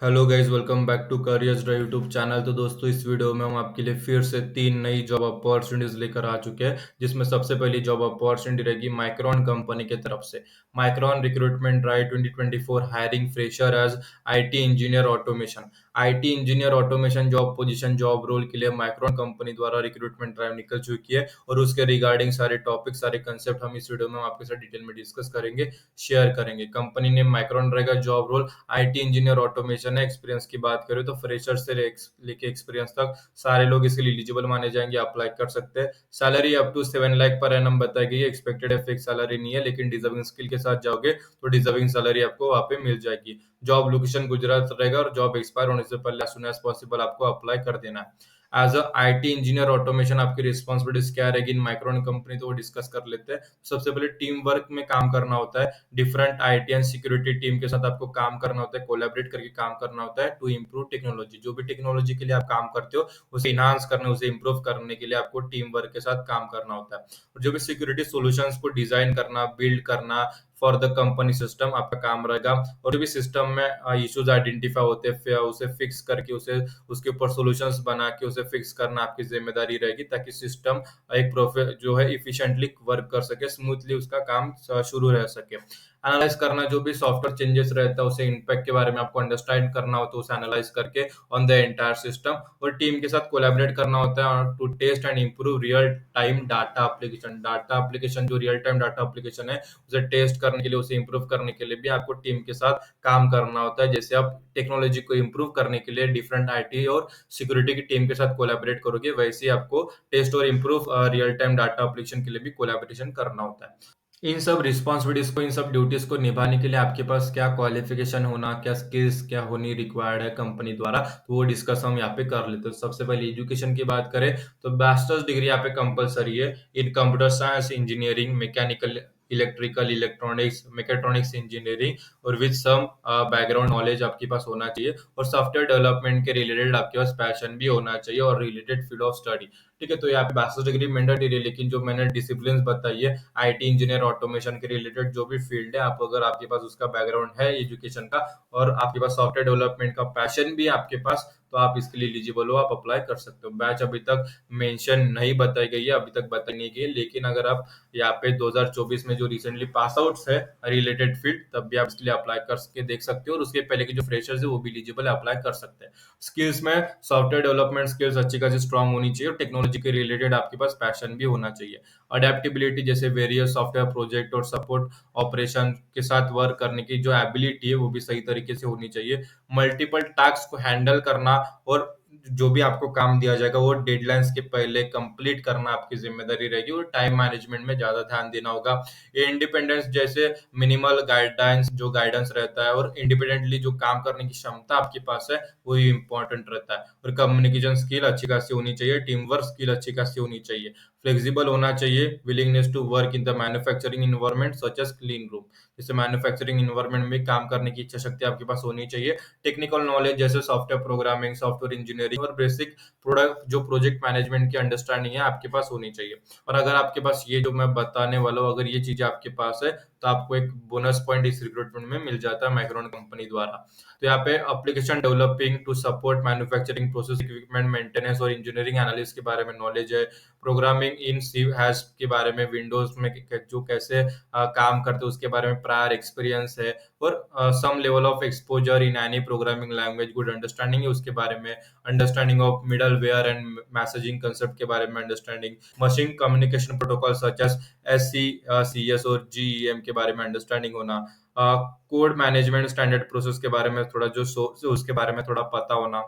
Hello guys, welcome back to careers drive YouTube channel. तो दोस्तों, इस वीडियो में हम आपके लिए फिर से तीन नई जॉब अपॉर्चुनिटीज लेकर आ चुके हैं, जिसमें सबसे पहली जॉब अपॉर्चुनिटी रहेगी माइक्रोन कंपनी की तरफ से। Micron recruitment drive 2024 hiring fresher as IT engineer automation. IT engineer automation job position job role के लिए माइक्रोन कंपनी द्वारा रिक्रूटमेंट ड्राइव निकल चुकी है, और उसके रिगार्डिंग सारे टॉपिक सारे कंसेप्ट हम इस वीडियो में आपके साथ डिटेल में डिस्कस करेंगे, शेयर करेंगे। कंपनी ने माइक्रोन रहेगा, job role IT engineer automation है। एक्सपीरियंस की बात करें तो फ्रेशर से लेके एक्सपीरियंस तक सारे लोग इसके लिए एलिजिबल माने जाएंगे, अप्लाई कर सकते हैं। Salary up to 7 lakh per annum बताई गई है। एक्सपेक्टेड है, फिक्स सैलरी नहीं है, लेकिन डिजर्विंग स्किल के साथ जाओगे तो डिजर्विंग सैलरी आपको वहां पे मिल जाएगी। जॉब लोकेशन गुजरात रहेगा, और जॉब एक्सपायर होने से पहले एज सुन एज पॉसिबल आपको अप्लाई कर देना है। As a IT engineer automation आपकी रिस्पॉन्सिबिलिटीज क्या रहेगी इन माइक्रोन कंपनी, तो वो डिस्कस कर लेते हैं। सबसे पहले टीम वर्क में काम करना होता है। Different IT and security team के साथ आपको काम करना होता है, कोलैबोरेट करके काम करना होता है टू इम्प्रूव टेक्नोलॉजी। जो भी टेक्नोलॉजी के लिए आप काम करते हो उसे इनहांस करने, उसे इम्प्रूव करने के लिए आपको टीम वर्क के साथ काम करना होता है। और जो भी सिक्योरिटी सॉल्यूशंस को डिजाइन करना, बिल्ड करना फॉर द कंपनी सिस्टम आपका काम रहेगा। और जो भी सिस्टम में इश्यूज आइडेंटिफाई होते हैं, फिर उसे फिक्स करके उसे उसके ऊपर सॉल्यूशंस बना के उसे फिक्स करना आपकी जिम्मेदारी रहेगी, ताकि सिस्टम एक प्रोफे जो है इफिशिएंटली वर्क कर सके, स्मूथली उसका काम शुरू रह सके। एनालाइज करना, जो भी सॉफ्टवेयर चेंजेस रहता है उसे इम्पैक्ट के बारे में आपको अंडरस्टैंड करना होता है, उसे एनालाइज करके ऑन द एंटायर सिस्टम। और टीम के साथ कोलैबोरेट करना होता है to test and improve real time data application. Data application जो रियल टाइम डाटा एप्लीकेशन है उसे टेस्ट करने के लिए, उसे इम्प्रूव करने के लिए भी आपको टीम के साथ काम करना होता है। जैसे आप टेक्नोलॉजी को इम्प्रूव करने के लिए डिफरेंट आईटी और सिक्योरिटी की टीम के साथ कोलैबोरेट करोगे, वैसे ही आपको टेस्ट और improve real time data application के लिए भी कोलैबोरेशन करना होता है। इन सब रिस्पॉन्सिबिलिटीज को, इन सब ड्यूटीज को निभाने के लिए आपके पास क्या क्वालिफिकेशन होना, क्या स्किल्स क्या होनी रिक्वायर्ड है कंपनी द्वारा, तो वो डिस्कस हम यहाँ पे कर लेते हैं। सबसे पहले एजुकेशन की बात करें तो बैचलर्स डिग्री यहाँ पे कंपलसरी है इन computer science, engineering, mechanical, electrical, electronics, mechatronics engineering, और विद सम बैकग्राउंड नॉलेज आपके पास होना चाहिए। और सॉफ्टवेयर डेवलपमेंट के रिलेटेड आपके पास पैशन भी होना चाहिए, और रिलेटेड फील्ड ऑफ स्टडी। ठीक है, तो यहाँ पे बैचलर्स डिग्री मैंडेटरी है, लेकिन जो मैंने डिसिप्लिन बताई है आईटी इंजीनियर ऑटोमेशन के रिलेटेड जो भी फील्ड है, आप अगर आपके पास उसका बैकग्राउंड है एजुकेशन का, और आपके पास सॉफ्टवेयर डेवलपमेंट का पैशन भी है आपके पास, तो आप इसके लिए एलिजिबल हो, आप अप्लाई कर सकते हो। बैच अभी तक मेंशन नहीं बताई गई है, अभी तक बताई नहीं गई है, लेकिन अगर आप यहाँ पे 2024 में जो रिसेंटली पास आउट है रिलेटेड फील्ड, तब भी आप इसके लिए अप्लाई करके देख सकते हो। और उसके पहले के जो फ्रेशर्स है वो भी एलिजिबल अप्लाई कर सकते हैं। स्किल्स में सॉफ्टवेयर डेवलपमेंट स्किल्स अच्छी खासी स्ट्रांग होनी चाहिए, और टेक्नोलॉजी के रिलेटेड आपके पास पैशन भी होना चाहिए। अडेप्टेबिलिटी, जैसे वेरियस सॉफ्टवेयर प्रोजेक्ट और सपोर्ट ऑपरेशन के साथ वर्क करने की जो एबिलिटी है वो भी सही तरीके से होनी चाहिए। मल्टीपल टास्क को हैंडल करना, और जो भी आपको काम दिया जाएगा वो डेडलाइंस के पहले कंप्लीट करना आपकी जिम्मेदारी रहेगी, और टाइम मैनेजमेंट में ज्यादा ध्यान देना होगा। ये इंडिपेंडेंस, जैसे मिनिमल गाइडेंस जो गाइडेंस रहता है, और इंडिपेंडेंटली जो काम करने की क्षमता आपके पास है वो इंपॉर्टेंट रहता है। और कम्युनिकेशन स्किल अच्छी खासी होनी चाहिए, टीम वर्क स्किल अच्छी खासी होनी चाहिए। फ्लेक्सिबल होना चाहिए, willingness to work in the manufacturing environment such as clean room. जैसे मैन्युफैक्चरिंग इन्वायरमेंट में काम करने की इच्छा शक्ति आपके पास होनी चाहिए। टेक्निकल नॉलेज, जैसे सॉफ्टवेयर प्रोग्रामिंग, सॉफ्टवेयर इंजीनियरिंग, और बेसिक प्रोडक्ट जो प्रोजेक्ट मैनेजमेंट की अंडरस्टैंडिंग है आपके पास होनी चाहिए। और अगर आपके पास ये जो मैं बताने वाला हूँ, अगर ये चीजें आपके पास है, तो आपको एक बोनस पॉइंट इस रिक्रूटमेंट में मिल जाता है माइक्रोन कंपनी द्वारा। तो यहाँ पे application developing to support manufacturing process, equipment maintenance और इंजीनियरिंग एनालिस्ट के बारे में नॉलेज है। प्रोग्रामिंग इन सी हैश के बारे में, विंडोज में जो कैसे काम करते हैं उसके बारे में प्रायर एक्सपीरियंस है। और some level of exposure in any programming language, good understanding है उसके बारे में। Understanding of middleware and messaging concept के बारे में understanding. Machine communication protocol such as SCCS और GEM के बारे में अंडरस्टैंडिंग होना। कोड मैनेजमेंट स्टैंडर्ड प्रोसेस के बारे में थोड़ा जो उसके बारे में थोड़ा पता होना।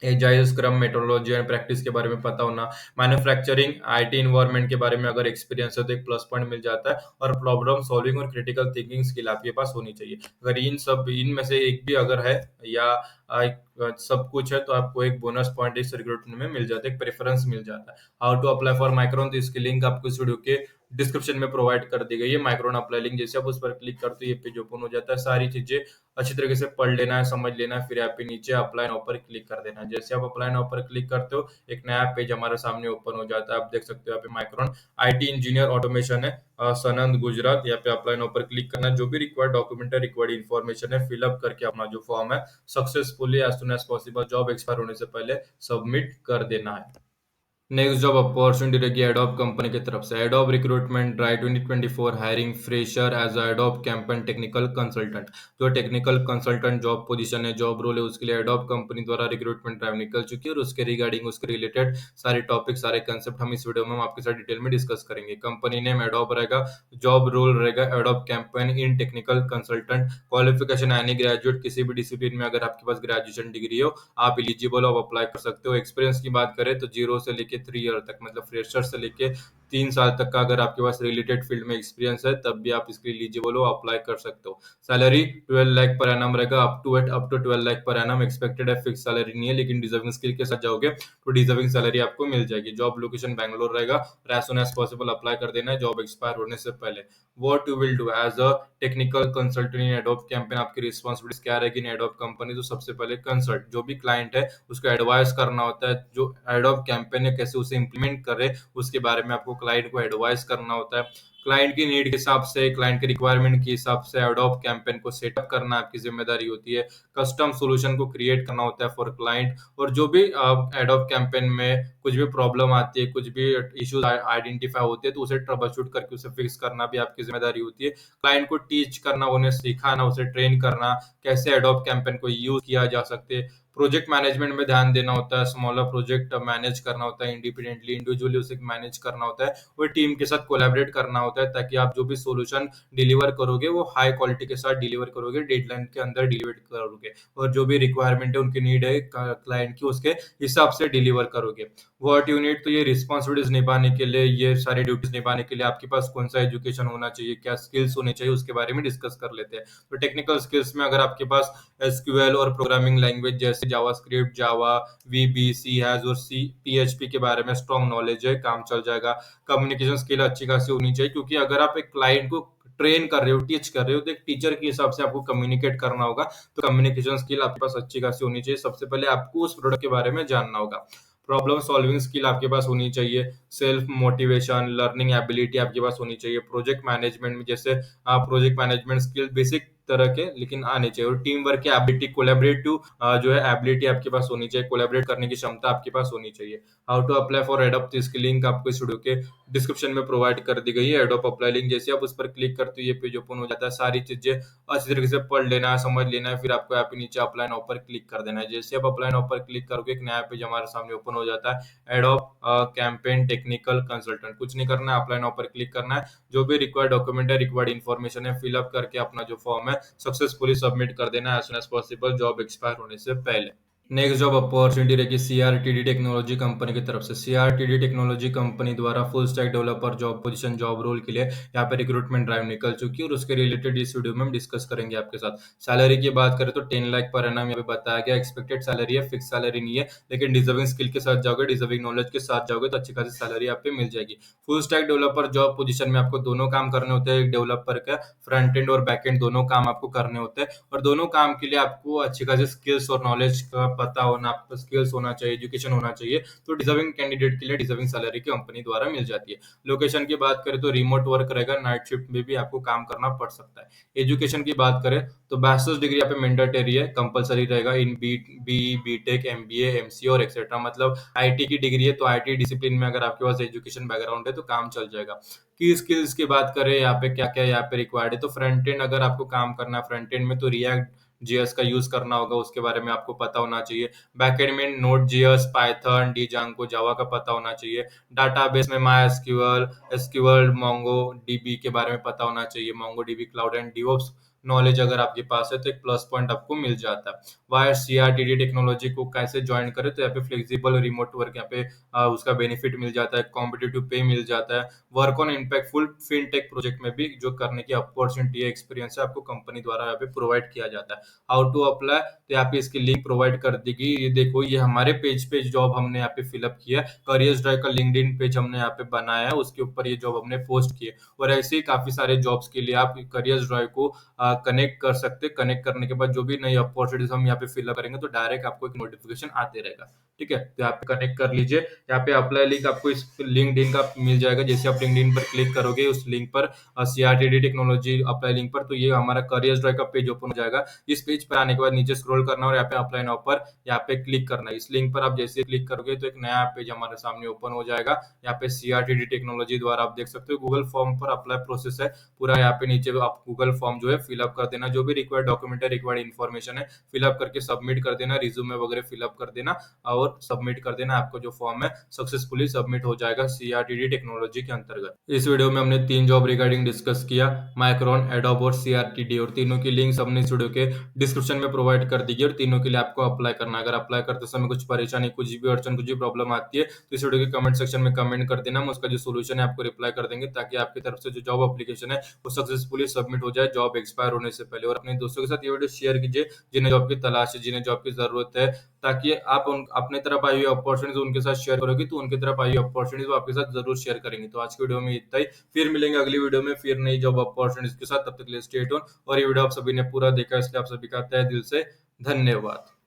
Agile, scrum, metrology and practice के बारे में पता होना। मैन्युफैक्चरिंग आईटी इन्वायरमेंट के बारे में अगर एक्सपीरियंस है तो एक प्लस पॉइंट मिल जाता है। और प्रॉब्लम सॉल्विंग और क्रिटिकल थिंकिंग स्किल आपके पास होनी चाहिए। अगर इनमें से एक भी अगर है, या सब कुछ है, तो आपको एक बोनस पॉइंट इस रिक्रूटमेंट में मिल जाता है, एक प्रेफरेंस मिल जाता है। How to apply for Micron, तो इसकी लिंक आपको इस वीडियो के डिस्क्रिप्शन में प्रोवाइड कर दी गई है। माइक्रोन अप्लाई लिंक जैसे आप उस पर क्लिक करते हो ये पेज ओपन हो जाता है। सारी चीजें अच्छी तरीके से पढ़ लेना है, समझ लेना है, फिर यहाँ पे नीचे अप्लाई नाउ पर क्लिक कर देना है। जैसे आप अप्लाई नाउ पर क्लिक करते हो एक नया पेज हमारे सामने ओपन हो जाता है। आप देख सकते हो यहाँ पे माइक्रोन आईटी इंजीनियर ऑटोमेशन है, सनंद गुजरात। यहाँ पे अप्लाई नाउ पर क्लिक करना है। जो भी रिक्वायर्ड डॉक्यूमेंट है, रिक्वायर्ड इन्फॉर्मेशन है, फिलअप करके अपना जो फॉर्म है successfully as soon as possible job expire होने से पहले सबमिट कर देना है। नेक्स्ट जॉब अपॉर्चुनिटी रहेगी एडोब कंपनी की तरफ से। Adobe recruitment drive 2024 hiring fresher as Adobe Campaign technical consultant. जो टेक्निकल कंसल्टेंट जॉब पोजीशन है, जॉब रोल है, उसके लिए एडोब कंपनी द्वारा रिक्रूटमेंट ड्राइव निकल चुकी है और उसके रिगार्डिंग उसके रिलेटेड सारे टॉपिक सारे कंसेप्ट हम इस वीडियो में हम आपके साथ डिटेल में डिस्कस करेंगे। कंपनी नेम एडोब रहेगा, जॉब रोल रहेगा adobe campaign in technical consultant. Qualification any graduate, किसी भी डिसिप्लिन में अगर आपके पास ग्रेजुएशन डिग्री हो आप एलिजिबल हो, आप अप्लाई कर सकते हो। एक्सपीरियंस की बात करें तो 0 से लेके 3 ईयर तक, मतलब फ्रेशर से लेके 3 साल तक का अगर आपके पास रिलेटेड फील्ड में एक्सपीरियंस है तब भी आप इसके एलिजिबल हो, अप्लाई कर सकते हो। सैलरी 12 लाख पर एनम रहेगा, up to 12 lakh per annum expected है। फिक्स सैलरी नहीं है, लेकिन डिजर्विंग स्किल के साथ जाओगे तो डिजर्विंग सैलरी आपको मिल जाएगी। जॉब लोकेशन बैंगलोर रहेगा और as soon as possible apply कर देना है जॉब एक्सपायर होने से पहले। What you will do as a technical consultant in Adobe Campaign, आपकी रिस्पॉन्सिबिलिटीज क्या रहेगी इन एडोब कंपनी। तो सबसे पहले कंसल्ट, जो भी क्लाइंट है उसको एडवाइस करना होता है, जो एडोब कैंपेन है कैसे उसे इंप्लीमेंट करे उसके बारे में आपको क्लाइंट को एडवाइस करना होता है। क्लाइंट की नीड के हिसाब से, क्लाइंट के रिक्वायरमेंट के हिसाब से एडोब कैंपेन को सेटअप करना आपकी जिम्मेदारी होती है। कस्टम सॉल्यूशन को क्रिएट करना होता है फॉर क्लाइंट। और जो भी एडोब कैंपेन में कुछ भी प्रॉब्लम आती है, कुछ भी इश्यूज आइडेंटिफाई होते हैं तो उसे ट्रबल करके उसे फिक्स करना भी आपकी जिम्मेदारी होती है। क्लाइंट को टीच करना, उन्हें सिखाना, उसे ट्रेन करना कैसे एडोब कैंपेन को यूज किया जा सकते हैं। प्रोजेक्ट मैनेजमेंट में ध्यान देना होता है, स्मॉलर प्रोजेक्ट मैनेज करना होता है, इंडिपेंडेंटली इंडिविजुअली उसे मैनेज करना होता है और टीम के साथ कोलैबोरेट करना होता है ताकि आप जो भी सॉल्यूशन डिलीवर करोगे वो हाई क्वालिटी के साथ डिलीवर करोगे, डेडलाइन के अंदर डिलीवर करोगे और जो भी रिक्वायरमेंट है उनकी नीड है क्लाइंट की उसके हिसाब से डिलीवर करोगे। व्हाट यू नीड, तो ये रिस्पॉन्सिबिलिटीज निभाने के लिए, ये सारी ड्यूटीज निभाने के लिए आपके पास कौन सा एजुकेशन होना चाहिए, क्या स्किल्स होने चाहिए उसके बारे में डिस्कस कर लेते हैं। तो टेक्निकल स्किल्स में अगर आपके पास एसक्यूएल और प्रोग्रामिंग लैंग्वेज जैसे JavaScript, Java, VB, C hash और सी पीएचपी के बारे में स्ट्रॉन्ग नॉलेज है, काम चल जाएगा। कम्युनिकेशन स्किल अच्छी खासी होनी चाहिए, क्योंकि अगर आप एक क्लाइंट को ट्रेन कर रहे हो, टीच कर रहे हो, तो एक टीचर के हिसाब से आपको कम्युनिकेट करना होगा। तो कम्युनिकेशन स्किल आपके पास अच्छी खासी होनी चाहिए। सबसे पहले आपको उस प्रोडक्ट के बारे में जानना होगा। प्रॉब्लम सॉल्विंग स्किल आपके पास होनी चाहिए। सेल्फ मोटिवेशन, लर्निंग एबिलिटी आपके पास होनी चाहिए। प्रोजेक्ट मैनेजमेंट में जैसे प्रोजेक्ट मैनेजमेंट स्किल बेसिक तरह के लेकिन आने चाहिए। और टीम वर्क की एबिलिटी, कोलैबोरेटिव जो है एबिलिटी आपके पास होनी चाहिए, कोलैबोरेट करने की क्षमता आपके पास होनी चाहिए। How to apply for Adobe, तो इसकी लिंक आपको इस वीडियो के डिस्क्रिप्शन में प्रोवाइड कर दी गई है। एडोब अप्लाई लिंक जैसे आप उस पर क्लिक करते हो ये पेज ओपन हो जाता है। सारी चीजें अच्छी तरीके से पढ़ लेना है, समझ लेना है, फिर आपको यहाँ पे नीचे अप्लाई नाउ पर क्लिक कर देना है। जैसे आप अप्लाई नाउ पर क्लिक करोगे एक नया पेज हमारे सामने ओपन हो जाता है। एडोब कैंपेन टेक्निकल कंसल्टेंट, कुछ नहीं करना है, अप्लाई नाउ पर क्लिक करना है। जो भी रिक्वायर्ड डॉक्यूमेंट है, रिक्वायर्ड इन्फॉर्मेशन है, फिलअप करके अपना जो फॉर्म है सक्सेसफुली सबमिट कर देना है as soon as possible job expire होने से पहले। नेक्स्ट जॉब अपॉर्चुनिटी रहेगी सीआरटीडी टेक्नोलॉजी कंपनी की तरफ से। सीआरटीडी टेक्नोलॉजी कंपनी द्वारा full stack developer job position, job role के लिए यहाँ पे रिक्रूटमेंट ड्राइव निकल चुकी है और उसके रिलेटेड इस वीडियो में हम डिस्कस करेंगे आपके साथ। सैलरी की बात करें तो 10 लाख पर एनम यहाँ पे बताया गया। एक्सपेक्टेड सैलरी है, फिक्स सैलरी नहीं है, लेकिन डिजर्विंग स्किल के साथ जाओगे, डिजर्विंग नॉलेज के साथ जाओगे तो अच्छी खासी सैलरी आप पे मिल जाएगी। Full stack developer job position में आपको दोनों काम करने होते हैं। एक डेवलपर का फ्रंट एंड और बैक एंड दोनों काम आपको करने होते हैं और दोनों काम के लिए आपको अच्छी खासी स्किल्स और नॉलेज का पता होना, आपको स्किल्स होना चाहिए, एजुकेशन होना चाहिए। तो डिजर्विंग कैंडिडेट के लिए डिजर्विंग सैलरी कंपनी द्वारा मिल जाती है। लोकेशन की बात करें तो रिमोट वर्क रहेगा, नाइट शिफ्ट में भी आपको काम करना पड़ सकता है। एजुकेशन की बात करें तो बैचलर्स डिग्री यहाँ पे मैंडेटरी है, कंपलसरी रहेगा in B take, MBA, MCA और एक्सेट्रा। मतलब आईटी की डिग्री है तो आईटी डिसिप्लिन में अगर आपके पास एजुकेशन बैकग्राउंड है तो काम चल जाएगा। की स्किल्स की बात करें यहाँ पे क्या क्या यहाँ पे रिक्वायर्ड है, तो फ्रंट एंड अगर आपको काम करना है फ्रंट एंड में तो रिएक्ट जेएस का यूज करना होगा, उसके बारे में आपको पता होना चाहिए। बैकएंड में नोड जेएस, पाइथन, डीजांगो, जावा का पता होना चाहिए। डाटाबेस में माई एसक्यूएल, मोंगो डीबी के बारे में पता होना चाहिए। Mongo dB cloud and DevOps knowledge अगर आपके पास है तो एक प्लस पॉइंट आपको मिल जाता है। वाया सीआरटीडी टेक्नोलॉजी को कैसे ज्वाइन करें, तो यहाँ पे फ्लेक्सिबल रिमोट वर्क, यहाँ पे उसका बेनिफिट मिल जाता है, कॉम्पिटिटिव पे मिल जाता है, work on impactful fintech project में भी जो करने की अपॉर्चुनिटी है, एक्सपीरियंस है, आपको कंपनी द्वारा यहाँ पे प्रोवाइड किया जाता है। हाउ टू अप्लाई, तो यहाँ पे इसकी लिंक प्रोवाइड कर देगी। ये देखो, ये हमारे पेज पे जॉब हमने यहाँ पे फिलअप किया है, करियर्स ड्राइव का लिंक्डइन पेज हमने यहाँ पे बनाया है, उसके ऊपर ये जॉब हमने पोस्ट की है। और ऐसे ही काफी सारे जॉब्स के लिए आप करियर्स ड्राइव को कनेक्ट कर सकते हैं। कनेक्ट करने के बाद जो भी नई अपॉर्चुनिटीज हम यहाँ पे फिलअप करेंगे तो डायरेक्ट आपको एक नोटिफिकेशन आते रहेगा। ठीक है, तो यहाँ पे कनेक्ट कर लीजिए। यहाँ पे अप्लाई लिंक आपको इस लिंक्डइन का मिल जाएगा। जैसे आप लिंक्डइन पर क्लिक करोगे उस लिंक पर, सीआरटीडी टेक्नोलॉजी अप्लाई लिंक पर, तो ये हमारा करियर्स ड्राइव का पेज ओपन हो जाएगा। इस पेज पर आने के बाद नीचे स्क्रॉल करना और यहाँ पे अप्लाई नाउ पर यहाँ पे क्लिक करना है। इस लिंक पर आप जैसे क्लिक करोगे तो एक नया पेज हमारे सामने ओपन हो जाएगा। यहाँ पे सीआरटीडी टेक्नोलॉजी द्वारा आप देख सकते हो गूगल फॉर्म पर अप्लाई प्रोसेस है पूरा। यहाँ पे नीचे आप गूगल फॉर्म जो है फिलअप कर देना, जो भी रिक्वायर्ड डॉक्यूमेंट है, रिक्वायर्ड इन्फॉर्मेशन है, फिलअप करके सबमिट कर देना, रिज्यूमे वगैरह फिलअप कर देना और सबमिट कर देना। आपको जो फॉर्म है सक्सेसफुली सबमिट हो जाएगा सीआरटीडी टेक्नोलॉजी के अंतर्गत। इस वीडियो में हमने 3 जॉब रिगार्डिंग डिस्कस किया, माइक्रोन, एडोब और सीआरटीडी, और तीनों की लिंक्स हमने इस वीडियो के डिस्क्रिप्शन में प्रोवाइड कर दी है और तीनों के लिए आपको अप्लाई करना है। अगर अप्लाई करते समय कुछ परेशानी, कुछ भी अड़चन, कुछ भी प्रॉब्लम आती है तो इस वीडियो के कमेंट सेक्शन में कमेंट कर देना, हम उसका जो सोल्यूशन है आपको रिप्लाई कर देंगे, ताकि आपकी तरफ से जो जॉब एप्लीकेशन है वो सक्सेसफुली सबमिट हो जाए जॉब एक्सपायर होने से पहले। और अपने दोस्तों के साथ ये वीडियो शेयर कीजिए जिन्हें जॉब की तलाश है, जिन्हें जॉब की जरूरत है, ताकि आप अपने तरफ आई हुई अपॉर्चुनिटीज उनके साथ शेयर करोगे तो उनकी तरफ आई हुई अपॉर्चुनिटीज वो आपके साथ जरूर शेयर करेंगे। तो आज की वीडियो में इतना ही, फिर मिलेंगे अगली वीडियो में फिर नई जॉब अपॉर्चुनिटीज के साथ। तब तक के लिए स्टे ट्यून। और ये वीडियो आप सभी ने पूरा देखा इसलिए आप सभी का तहे दिल से धन्यवाद।